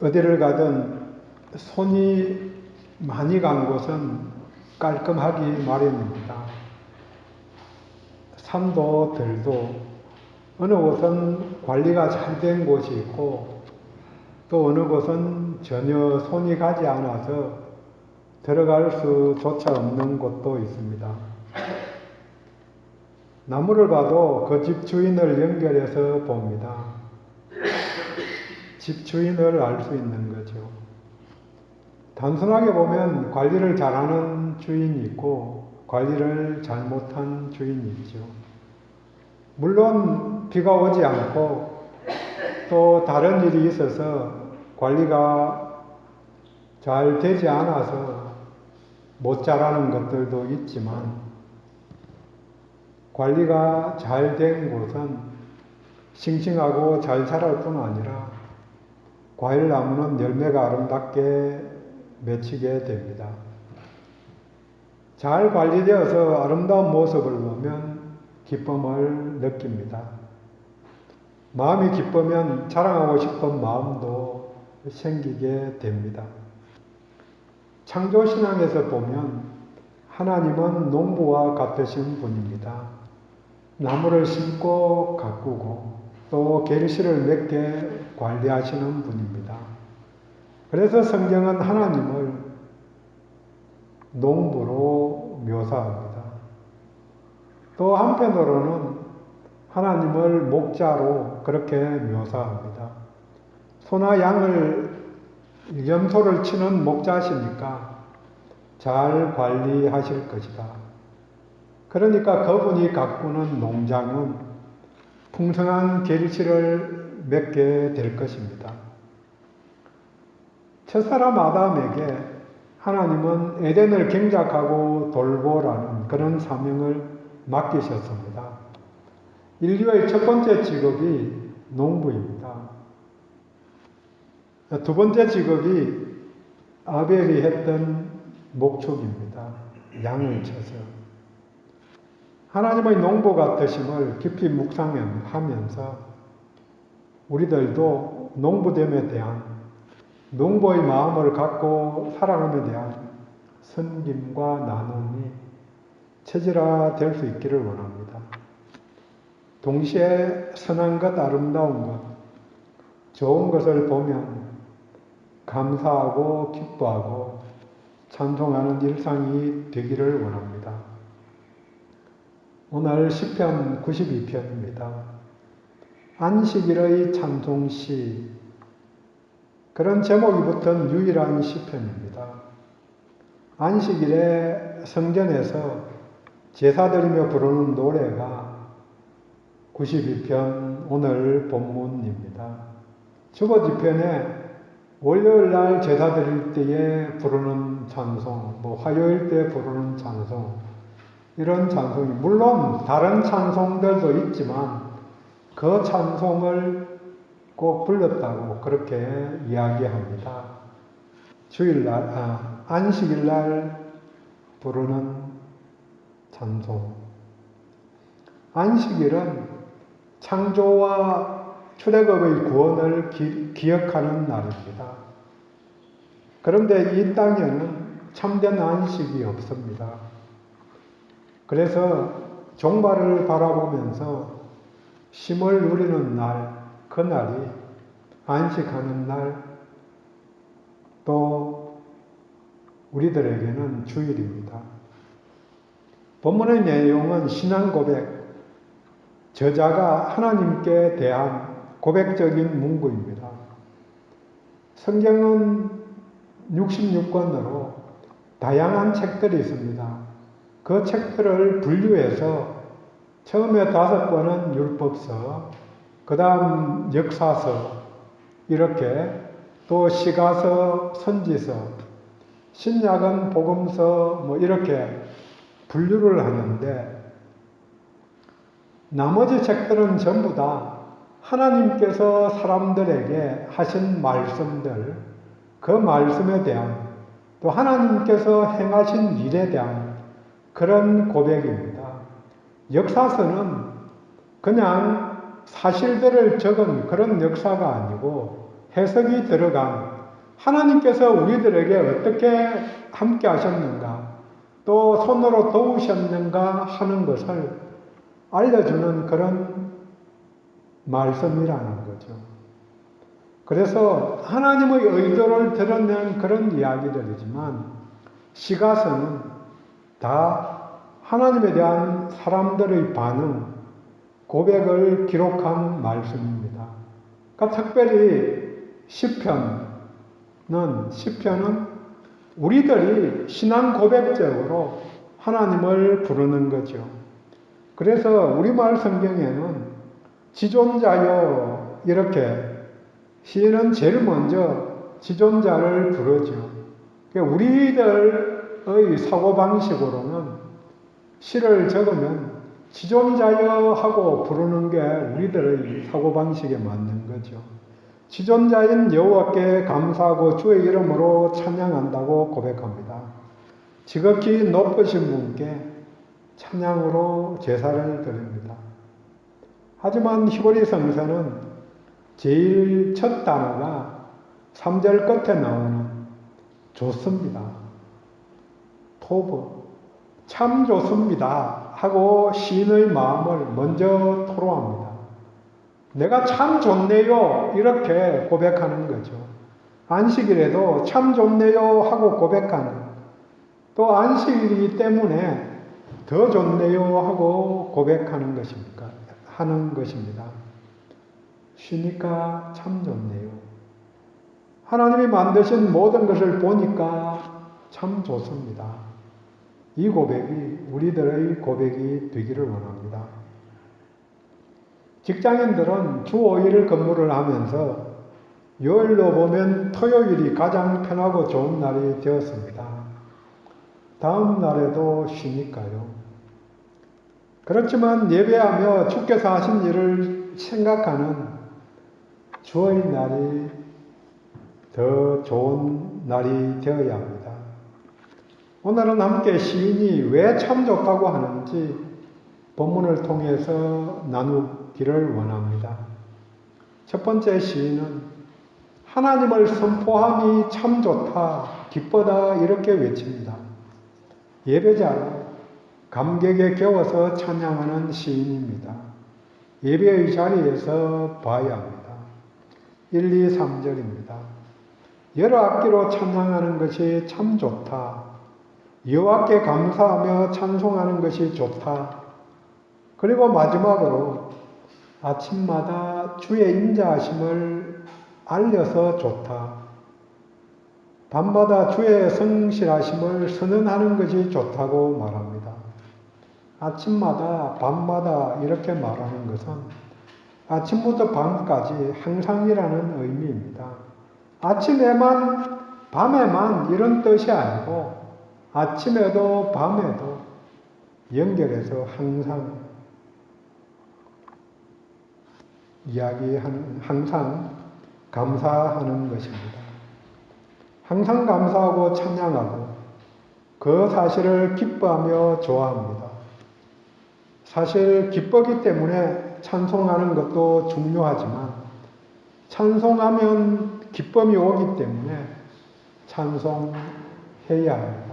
어디를 가든 손이 많이 간 곳은 깔끔하기 마련입니다. 산도 들도 어느 곳은 관리가 잘 된 곳이 있고 또 어느 곳은 전혀 손이 가지 않아서 들어갈 수조차 없는 곳도 있습니다. 나무를 봐도 그 집 주인을 연결해서 봅니다. 집 주인을 알 수 있는 거죠. 단순하게 보면 관리를 잘하는 주인이 있고 관리를 잘못한 주인이 있죠. 물론 비가 오지 않고 또 다른 일이 있어서 관리가 잘 되지 않아서 못 자라는 것들도 있지만 관리가 잘 된 곳은 싱싱하고 잘 자랄 뿐 아니라 과일나무는 열매가 아름답게 맺히게 됩니다. 잘 관리되어서 아름다운 모습을 보면 기쁨을 느낍니다. 마음이 기쁘면 자랑하고 싶은 마음도 생기게 됩니다. 창조신앙에서 보면 하나님은 농부와 같으신 분입니다. 나무를 심고 가꾸고 또 계실을 맺게 관리하시는 분입니다. 그래서 성경은 하나님을 농부로 묘사합니다. 또 한편으로는 하나님을 목자로 그렇게 묘사합니다. 소나 양을 염소를 치는 목자시니까 잘 관리하실 것이다. 그러니까 그분이 가꾸는 농장은 풍성한 결실을 맺게 될 것입니다. 첫사람 아담에게 하나님은 에덴을 경작하고 돌보라는 그런 사명을 맡기셨습니다. 인류의 첫 번째 직업이 농부입니다. 두 번째 직업이 아벨이 했던 목축입니다. 양을 쳐서. 하나님의 농부 같으심을 깊이 묵상하면서 우리들도 농부됨에 대한 농부의 마음을 갖고 살아감에 대한 섬김과 나눔이 체질화될 수 있기를 원합니다. 동시에 선한 것, 아름다운 것, 좋은 것을 보면 감사하고 기뻐하고 찬송하는 일상이 되기를 원합니다. 오늘 시편 92편입니다. 안식일의 찬송시, 그런 제목이 붙은 유일한 시편입니다. 안식일에 성전에서 제사드리며 부르는 노래가 92편 오늘 본문입니다. 주보 뒤편에 월요일 날 제사 드릴 때에 부르는 찬송, 화요일 때 부르는 찬송, 이런 찬송이 물론 다른 찬송들도 있지만 그 찬송을 꼭 불렀다고 그렇게 이야기합니다. 안식일 날 부르는 찬송. 안식일은 창조와 출애굽의 구원을 기억하는 날입니다. 그런데 이 땅에는 참된 안식이 없습니다. 그래서 종말을 바라보면서 쉼을 누리는 날, 그날이 안식하는 날, 또 우리들에게는 주일입니다. 본문의 내용은 신앙 고백, 저자가 하나님께 대한 고백적인 문구입니다. 성경은 66권으로 다양한 책들이 있습니다. 그 책들을 분류해서 처음에 5권은 율법서, 그 다음 역사서, 이렇게 또 시가서, 선지서, 신약은 복음서, 이렇게 분류를 하는데 나머지 책들은 전부 다 하나님께서 사람들에게 하신 말씀들, 그 말씀에 대한 또 하나님께서 행하신 일에 대한 그런 고백입니다. 역사서는 그냥 사실들을 적은 그런 역사가 아니고 해석이 들어간 하나님께서 우리들에게 어떻게 함께 하셨는가, 또 손으로 도우셨는가 하는 것을 알려주는 그런 말씀이라는 거죠. 그래서 하나님의 의도를 드러낸 그런 이야기들이지만 시가서는 다 하나님에 대한 사람들의 반응, 고백을 기록한 말씀입니다. 그러니까 특별히 시편은 우리들이 신앙 고백적으로 하나님을 부르는 거죠. 그래서 우리말 성경에는 지존자여 이렇게 시인은 제일 먼저 지존자를 부르죠. 그러니까 우리들의 사고방식으로는 시를 적으면 지존자여 하고 부르는 게 우리들의 사고방식에 맞는 거죠. 지존자인 여호와께 감사하고 주의 이름으로 찬양한다고 고백합니다. 지극히 높으신 분께 찬양으로 제사를 드립니다. 하지만 히브리 성서는 제일 첫 단어가 3절 끝에 나오는 좋습니다. 토브, 참 좋습니다 하고 시인의 마음을 먼저 토로합니다. 내가 참 좋네요 이렇게 고백하는 거죠. 안식일에도 참 좋네요 하고 고백하는, 또 안식일이기 때문에 더 좋네요 하고 고백하는 하는 것입니다. 쉬니까 참 좋네요. 하나님이 만드신 모든 것을 보니까 참 좋습니다. 이 고백이 우리들의 고백이 되기를 원합니다. 직장인들은 주 5일을 근무를 하면서 요일로 보면 토요일이 가장 편하고 좋은 날이 되었습니다. 다음 날에도 쉬니까요. 그렇지만 예배하며 주께서 하신 일을 생각하는 주의 날이 더 좋은 날이 되어야 합니다. 오늘은 함께 시인이 왜 참 좋다고 하는지 본문을 통해서 나누기를 원합니다. 첫 번째 시인은 하나님을 선포함이 참 좋다, 기쁘다 이렇게 외칩니다. 예배자로 감격에 겨워서 찬양하는 시인입니다. 예배의 자리에서 봐야 합니다. 1, 2, 3절입니다. 여러 악기로 찬양하는 것이 참 좋다. 여호와께 감사하며 찬송하는 것이 좋다. 그리고 마지막으로 아침마다 주의 인자하심을 알려서 좋다. 밤마다 주의 성실하심을 선언하는 것이 좋다고 말합니다. 아침마다 밤마다 이렇게 말하는 것은 아침부터 밤까지 항상이라는 의미입니다. 아침에만 밤에만 이런 뜻이 아니고 아침에도 밤에도 연결해서 항상 항상 감사하는 것입니다. 항상 감사하고 찬양하고 그 사실을 기뻐하며 좋아합니다. 사실 기쁘기 때문에 찬송하는 것도 중요하지만 찬송하면 기쁨이 오기 때문에 찬송해야 합니다.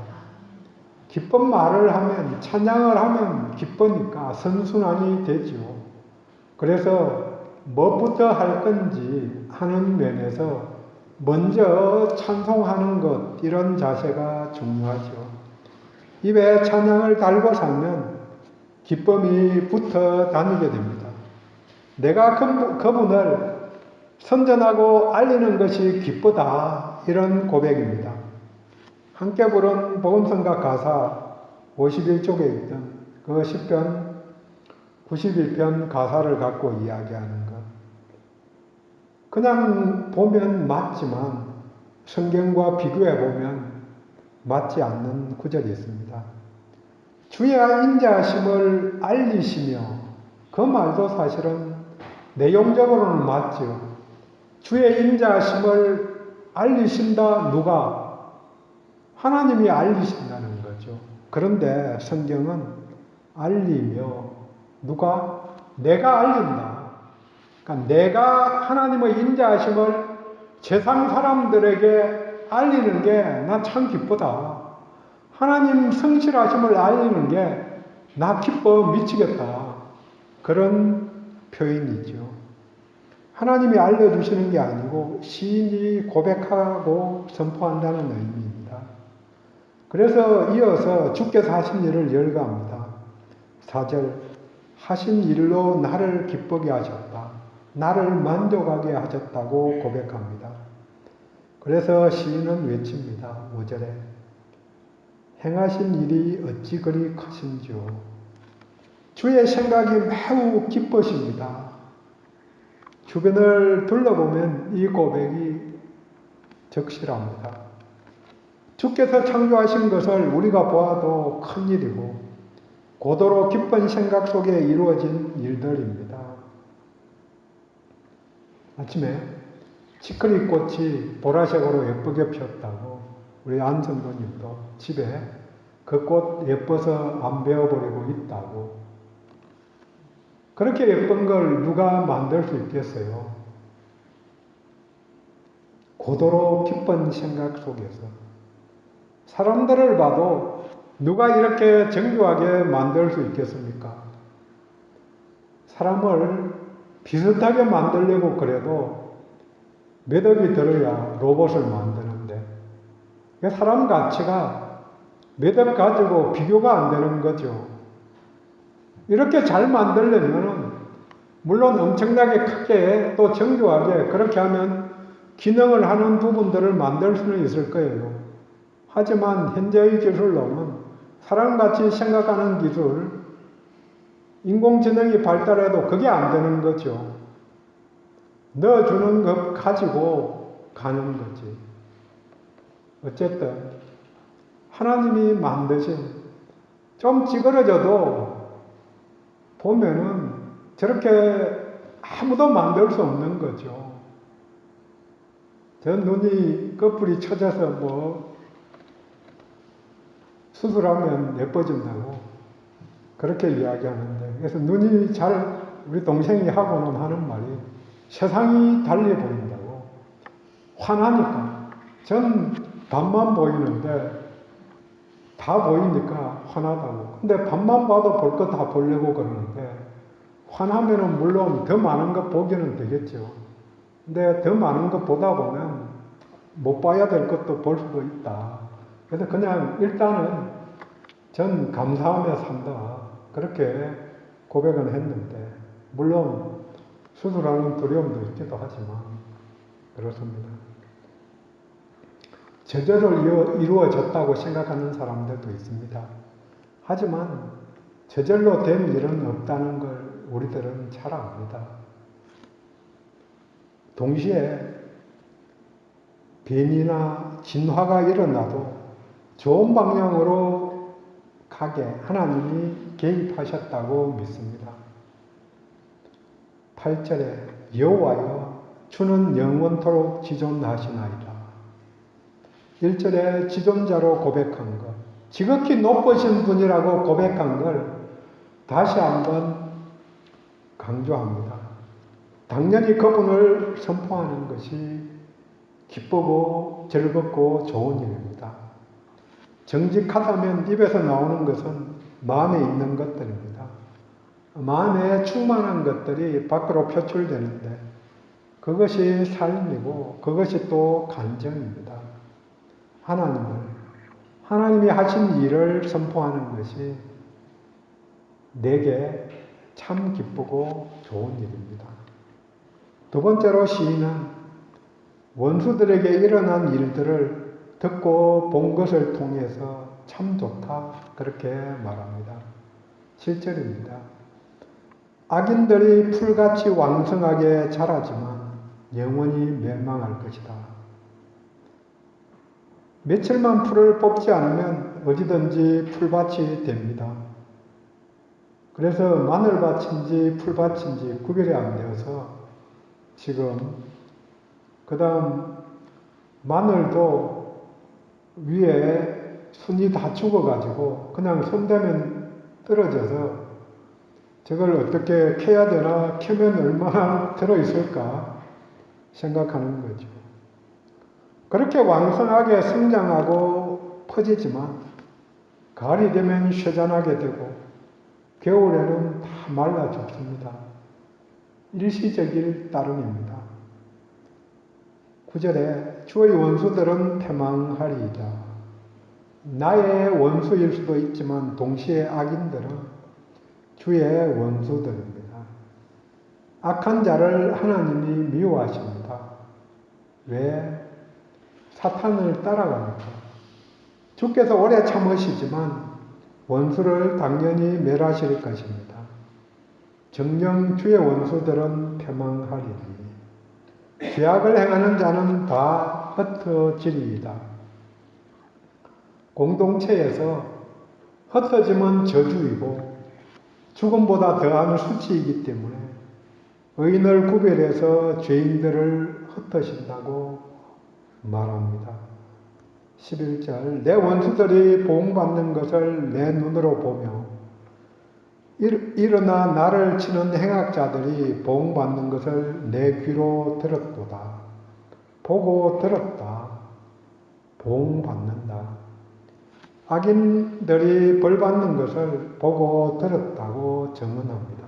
기쁜 말을 하면, 찬양을 하면 기쁘니까 선순환이 되죠. 그래서 무엇부터 할 건지 하는 면에서 먼저 찬송하는 것, 이런 자세가 중요하죠. 입에 찬양을 달고 살면 기쁨이 붙어 다니게 됩니다. 내가 그분을 선전하고 알리는 것이 기쁘다, 이런 고백입니다. 함께 부른 복음성가 가사 51쪽에 있던 그 시편 91편 가사를 갖고 이야기하는 것. 그냥 보면 맞지만 성경과 비교해 보면 맞지 않는 구절이 있습니다. 주의 인자하심을 알리시며, 그 말도 사실은 내용적으로는 맞죠. 주의 인자하심을 알리신다. 누가? 하나님이 알리신다는 거죠. 그런데 성경은 알리며, 누가? 내가 알린다. 그러니까 내가 하나님의 인자하심을 세상 사람들에게 알리는 게 나 참 기쁘다. 하나님 성실하심을 알리는 게 나 기뻐 미치겠다. 그런 표현이죠. 하나님이 알려주시는 게 아니고 시인이 고백하고 선포한다는 의미입니다. 그래서 이어서 주께서 하신 일을 열거합니다. 4절, 하신 일로 나를 기쁘게 하셨다. 나를 만족하게 하셨다고 고백합니다. 그래서 시인은 외칩니다. 5절에 행하신 일이 어찌 그리 크신지요. 주의 생각이 매우 기쁘십니다. 주변을 둘러보면 이 고백이 적실합니다. 주께서 창조하신 것을 우리가 보아도 큰일이고 고도로 기쁜 생각 속에 이루어진 일들입니다. 아침에 치커리 꽃이 보라색으로 예쁘게 피었다고 우리 안성도님도 집에 그 꽃 예뻐서 안 베어버리고 있다고. 그렇게 예쁜 걸 누가 만들 수 있겠어요? 고도로 기쁜 생각 속에서. 사람들을 봐도 누가 이렇게 정교하게 만들 수 있겠습니까? 사람을 비슷하게 만들려고 그래도 몇 억이 들어야 로봇을 만드는데 사람 가치가 몇 억 가지고 비교가 안 되는 거죠. 이렇게 잘 만들려면 물론 엄청나게 크게 또 정교하게 그렇게 하면 기능을 하는 부분들을 만들 수는 있을 거예요. 하지만 현재의 기술로는 사람같이 생각하는 기술, 인공지능이 발달해도 그게 안 되는 거죠. 넣어주는 것 가지고 가는 거지. 어쨌든 하나님이 만드신 좀 찌그러져도 보면은 저렇게 아무도 만들 수 없는 거죠. 저 눈이 꺼풀이 쳐져서 뭐 수술하면 예뻐진다고 그렇게 이야기하는데, 그래서 눈이 잘 우리 동생이 하고는 하는 말이 세상이 달리 보인다고. 환하니까. 전 밤만 보이는데 다 보이니까 환하다고. 근데 밤만 봐도 볼 거 다 보려고 그러는데 환하면은 물론 더 많은 거 보기는 되겠죠. 근데 더 많은 거 보다 보면 못 봐야 될 것도 볼 수도 있다. 그래서 그냥 일단은 전 감사하며 산다. 그렇게 고백은 했는데, 물론 수술하는 두려움도 있기도 하지만 그렇습니다. 저절로 이루어졌다고 생각하는 사람들도 있습니다. 하지만 저절로 된 일은 없다는 걸 우리들은 잘 압니다. 동시에 변이나 진화가 일어나도 좋은 방향으로 가게 하나님이 개입하셨다고 믿습니다. 8절에 여호와여 주는 영원토록 지존하시나이다. 1절에 지존자로 고백한 것, 지극히 높으신 분이라고 고백한 걸 다시 한번 강조합니다. 당연히 그분을 선포하는 것이 기쁘고 즐겁고 좋은 일입니다. 정직하다면 입에서 나오는 것은 마음에 있는 것들입니다. 마음에 충만한 것들이 밖으로 표출되는데 그것이 삶이고 그것이 또 간정입니다. 하나님이 하신 일을 선포하는 것이 내게 참 기쁘고 좋은 일입니다. 두 번째로 시인은 원수들에게 일어난 일들을 듣고 본 것을 통해서 참 좋다 그렇게 말합니다. 7절입니다. 악인들이 풀같이 왕성하게 자라지만 영원히 멸망할 것이다. 며칠만 풀을 뽑지 않으면 어디든지 풀밭이 됩니다. 그래서 마늘밭인지 풀밭인지 구별이 안 되어서 지금 그 다음 마늘도 위에 순이 다 죽어가지고 그냥 손대면 떨어져서 저걸 어떻게 캐야 되나, 캐면 얼마나 들어있을까 생각하는 거죠. 그렇게 왕성하게 성장하고 퍼지지만 가을이 되면 쇠잔하게 되고 겨울에는 다 말라 죽습니다. 일시적일 따름입니다. 9절에 주의 원수들은 패망하리이다. 나의 원수일 수도 있지만 동시에 악인들은 주의 원수들입니다. 악한 자를 하나님이 미워하십니다. 왜? 사탄을 따라가니까. 주께서 오래 참으시지만 원수를 당연히 멸하실 것입니다. 정녕 주의 원수들은 패망하리니 죄악을 행하는 자는 다 흩어지리이다. 공동체에서 흩어짐은 저주이고 죽음보다 더한 수치이기 때문에 의인을 구별해서 죄인들을 흩으신다고 말합니다. 11절 내 원수들이 보응받는 것을 내 눈으로 보며 일어나 나를 치는 행악자들이 보응받는 것을 내 귀로 들었도다. 보고 들었다. 보응받는다. 악인들이 벌받는 것을 보고 들었다고 증언합니다.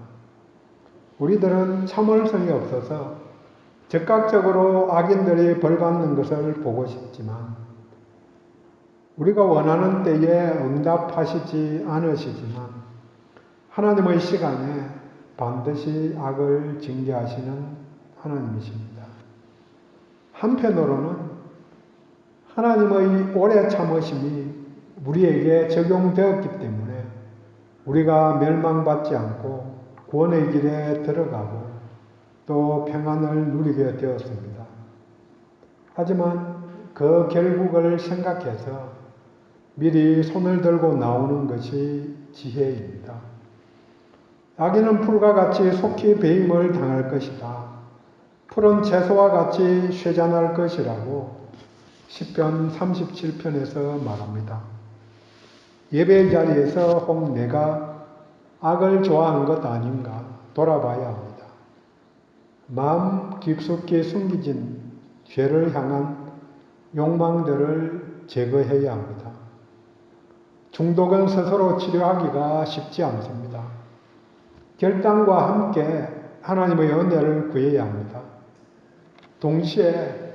우리들은 참을성이 없어서 즉각적으로 악인들이 벌받는 것을 보고 싶지만 우리가 원하는 때에 응답하시지 않으시지만 하나님의 시간에 반드시 악을 징계하시는 하나님이십니다. 한편으로는 하나님의 오래 참으심이 우리에게 적용되었기 때문에 우리가 멸망받지 않고 구원의 길에 들어가고 또 평안을 누리게 되었습니다. 하지만 그 결국을 생각해서 미리 손을 들고 나오는 것이 지혜입니다. 악인은 풀과 같이 속히 배임을 당할 것이다. 풀은 채소와 같이 쇠잔할 것이라고 시편 37편에서 말합니다. 예배 자리에서 혹 내가 악을 좋아한 것 아닌가 돌아봐야 합니다. 마음 깊숙이 숨기진 죄를 향한 욕망들을 제거해야 합니다. 중독은 스스로 치료하기가 쉽지 않습니다. 결단과 함께 하나님의 은혜를 구해야 합니다. 동시에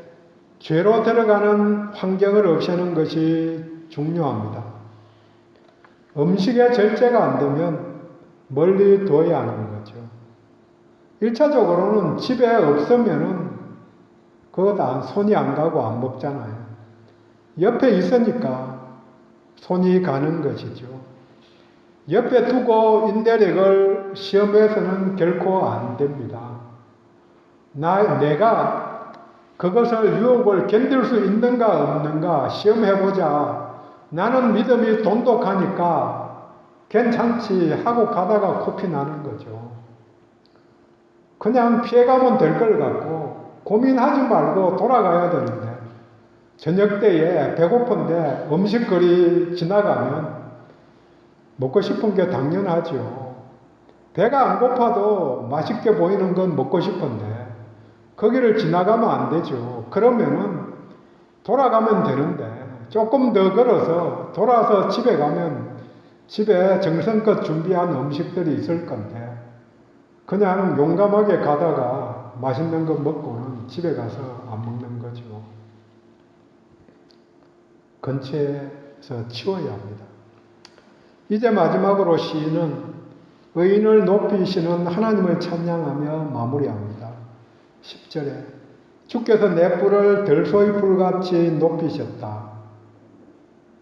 죄로 들어가는 환경을 없애는 것이 중요합니다. 음식에 절제가 안 되면 멀리 둬야 하는 거죠. 1차적으로는 집에 없으면은 그것 손이 안 가고 안 먹잖아요. 옆에 있으니까 손이 가는 것이죠. 옆에 두고 인내력을 시험해서는 결코 안 됩니다. 내가 그것을 유혹을 견딜 수 있는가 없는가 시험해보자. 나는 믿음이 돈독하니까 괜찮지 하고 가다가 코피 나는 거죠. 그냥 피해가면 될 걸 갖고 고민하지 말고 돌아가야 되는데 저녁 때에 배고픈데 음식거리 지나가면 먹고 싶은 게 당연하죠. 배가 안 고파도 맛있게 보이는 건 먹고 싶은데 거기를 지나가면 안 되죠. 그러면은 돌아가면 되는데 조금 더 걸어서 돌아서 집에 가면 집에 정성껏 준비한 음식들이 있을 건데 그냥 용감하게 가다가 맛있는 거 먹고는 집에 가서 안 먹는 거죠. 근처에서 치워야 합니다. 이제 마지막으로 시인은 의인을 높이시는 하나님을 찬양하며 마무리합니다. 10절에 주께서 내 뿔을 들소의 뿔같이 높이셨다.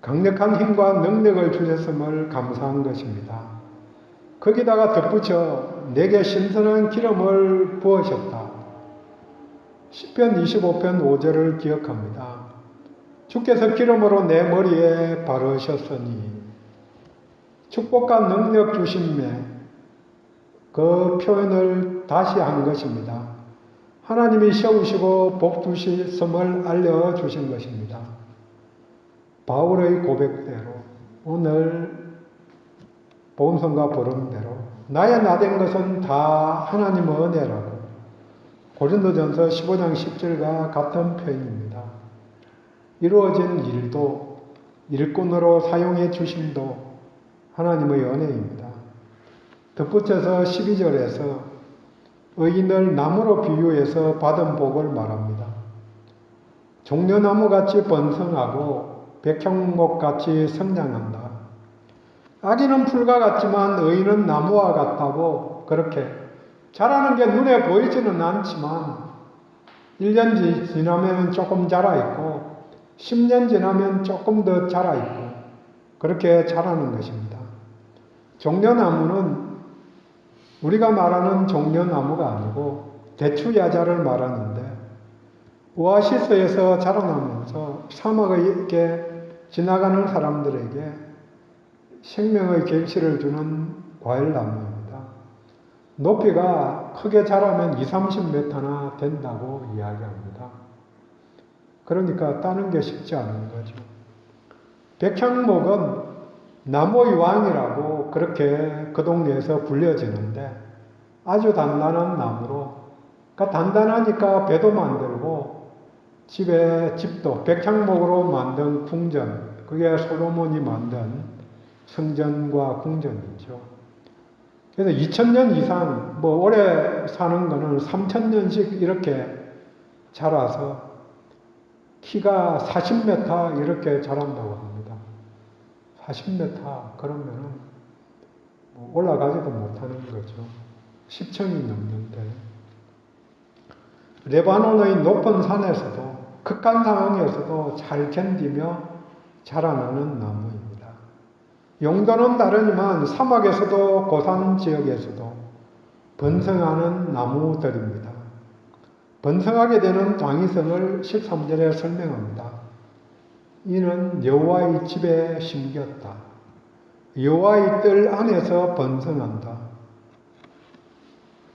강력한 힘과 능력을 주셨음을 감사한 것입니다. 거기다가 덧붙여 내게 신선한 기름을 부으셨다. 시편 25편 5절을 기억합니다. 주께서 기름으로 내 머리에 바르셨으니 축복과 능력 주심에 그 표현을 다시 한 것입니다. 하나님이 세우시고 복 주심을 알려주신 것입니다. 바울의 고백대로 오늘 본성과 보름대로 나의 나된 것은 다 하나님의 은혜라고 고린도전서 15장 10절과 같은 표현입니다. 이루어진 일도 일꾼으로 사용해 주심도 하나님의 은혜입니다. 덧붙여서 12절에서 의인을 나무로 비유해서 받은 복을 말합니다. 종려나무같이 번성하고 백향목같이 성장한다. 아기는 풀과 같지만 의인은 나무와 같다고 그렇게 자라는 게 눈에 보이지는 않지만 1년 지나면 조금 자라있고 10년 지나면 조금 더 자라있고 그렇게 자라는 것입니다. 종려나무는 우리가 말하는 종려나무가 아니고 대추야자를 말하는데 오아시스에서 자라나면서 사막에 지나가는 사람들에게 생명의 결실을 주는 과일나무입니다. 높이가 크게 자라면 20-30m나 된다고 이야기합니다. 그러니까 따는 게 쉽지 않은 거죠. 백향목은 나무의 왕이라고 그렇게 그 동네에서 불려지는데 아주 단단한 나무로, 그러니까 단단하니까 배도 만들고 집도 백향목으로 만든 궁전, 그게 솔로몬이 만든 성전과 궁전이죠. 그래서 2000년 이상, 오래 사는 거는 3000년씩 이렇게 자라서 키가 40m 이렇게 자란다고 합니다. 40m, 그러면은 올라가지도 못하는 거죠. 10층이 넘는데. 레바논의 높은 산에서도, 극한 상황에서도 잘 견디며 자라나는 나무입니다. 용도는 다르지만 사막에서도 고산 지역에서도 번성하는 나무들입니다. 번성하게 되는 당위성을 13절에 설명합니다. 이는 여호와의 집에 심겼다. 여호와의 뜰 안에서 번성한다.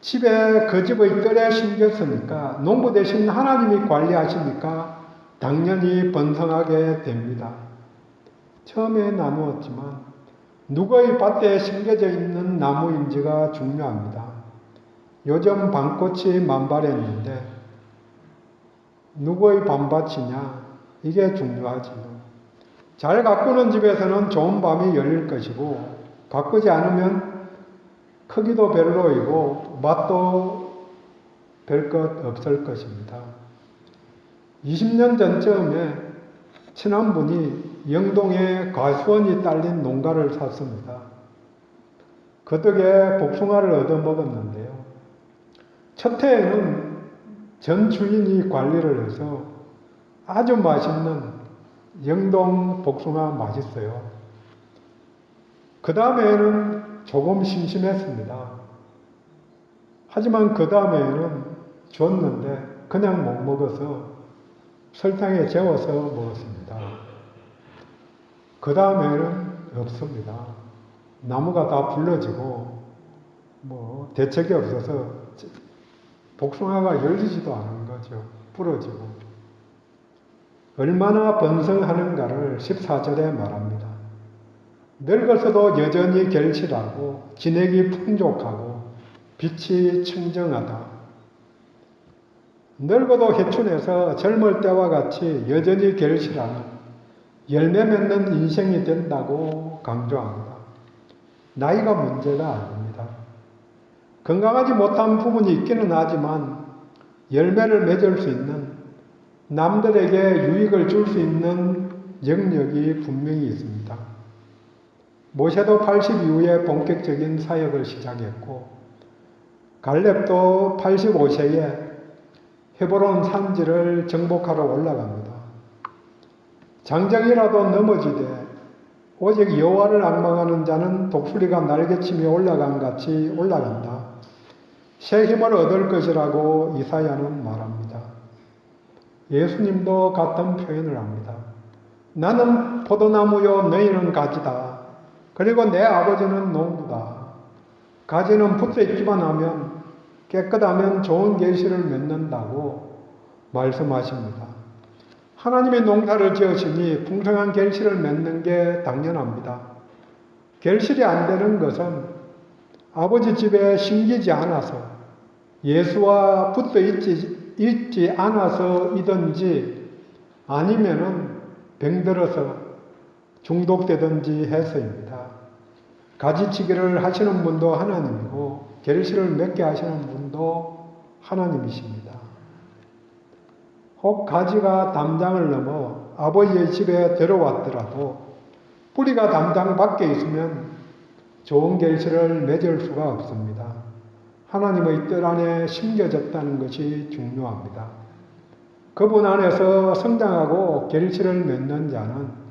집에 그 집의 뜰에 심겼으니까 농부 대신 하나님이 관리하시니까 당연히 번성하게 됩니다. 처음에 나누었지만 누구의 밭에 심겨져 있는 나무인지가 중요합니다. 요즘 밤꽃이 만발했는데 누구의 밤밭이냐? 이게 중요하지요. 잘 가꾸는 집에서는 좋은 밤이 열릴 것이고 가꾸지 않으면 크기도 별로이고 맛도 별 것 없을 것입니다. 20년 전쯤에 친한분이 영동에 과수원이 딸린 농가를 샀습니다. 그 덕에 복숭아를 얻어먹었는데요. 첫 해에는 전 주인이 관리를 해서 아주 맛있는 영동 복숭아 맛있어요. 그 다음에는 조금 심심했습니다. 하지만 그 다음에는 줬는데 그냥 못 먹어서 설탕에 재워서 먹었습니다. 그 다음에는 없습니다. 나무가 다 불러지고 대책이 없어서 복숭아가 열리지도 않은 거죠. 부러지고. 얼마나 번성하는가를 14절에 말합니다. 늙어서도 여전히 결실하고 진액이 풍족하고 빛이 청정하다. 늙어도 해춘해서 젊을 때와 같이 여전히 결실하는 열매 맺는 인생이 된다고 강조합니다. 나이가 문제가 아닙니다. 건강하지 못한 부분이 있기는 하지만 열매를 맺을 수 있는, 남들에게 유익을 줄 수 있는 영역이 분명히 있습니다. 모세도 80 이후에 본격적인 사역을 시작했고 갈렙도 85세에 헤브론 산지를 정복하러 올라갑니다. 장정이라도 넘어지되 오직 여호와를 앙망하는 자는 독수리가 날개치며 올라간 같이 올라간다. 새 힘을 얻을 것이라고 이사야는 말합니다. 예수님도 같은 표현을 합니다. 나는 포도나무요 너희는 가지다. 그리고 내 아버지는 농부다. 가지는 붙어 있기만 하면 깨끗하면 좋은 결실을 맺는다고 말씀하십니다. 하나님이 농사를 지으시니 풍성한 결실을 맺는 게 당연합니다. 결실이 안 되는 것은 아버지 집에 심기지 않아서 예수와 붙어 있지 않아서이든지 아니면은 병들어서 중독되든지 해서입니다. 가지치기를 하시는 분도 하나님이고 결실을 맺게 하시는 분도 하나님이십니다. 혹 가지가 담장을 넘어 아버지의 집에 들어왔더라도 뿌리가 담장 밖에 있으면 좋은 결실을 맺을 수가 없습니다. 하나님의 뜻 안에 심겨졌다는 것이 중요합니다. 그분 안에서 성장하고 결실을 맺는 자는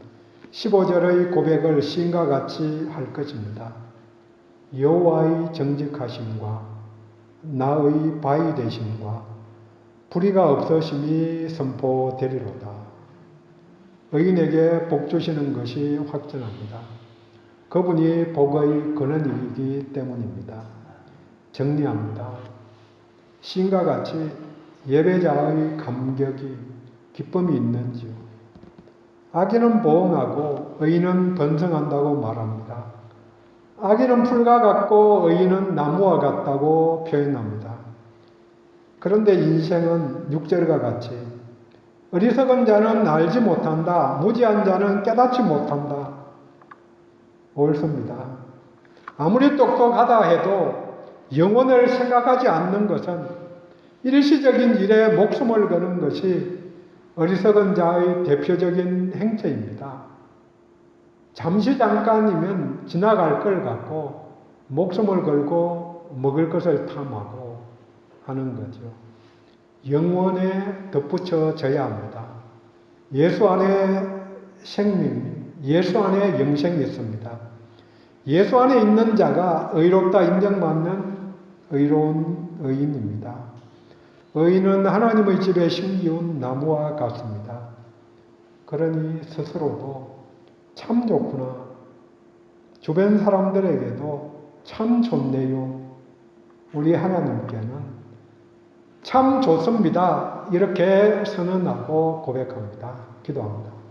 15절의 고백을 시인과 같이 할 것입니다. 여호와의 정직하심과 나의 바위 되심과 불의가 없으심이 선포되리로다. 의인에게 복 주시는 것이 확정합니다. 그분이 복의 근원이기 때문입니다. 정리합니다. 시인과 같이 예배자의 감격이 기쁨이 있는지요. 악인은 보응하고 의인은 번성한다고 말합니다. 악인은 풀과 같고 의인은 나무와 같다고 표현합니다. 그런데 인생은 6절과 같이 어리석은 자는 알지 못한다. 무지한 자는 깨닫지 못한다. 옳습니다. 아무리 똑똑하다 해도 영혼을 생각하지 않는 것은 일시적인 일에 목숨을 거는 것이 어리석은 자의 대표적인 행태입니다. 잠시 잠깐이면 지나갈 걸 갖고 목숨을 걸고 먹을 것을 탐하고 하는 거죠. 영원에 덧붙여져야 합니다. 예수 안에 생명, 예수 안에 영생이 있습니다. 예수 안에 있는 자가 의롭다 인정받는 의로운 의인입니다. 의인은 하나님의 집에 심기운 나무와 같습니다. 그러니 스스로도 참 좋구나. 주변 사람들에게도 참 좋네요. 우리 하나님께는 참 좋습니다. 이렇게 선언하고 고백합니다. 기도합니다.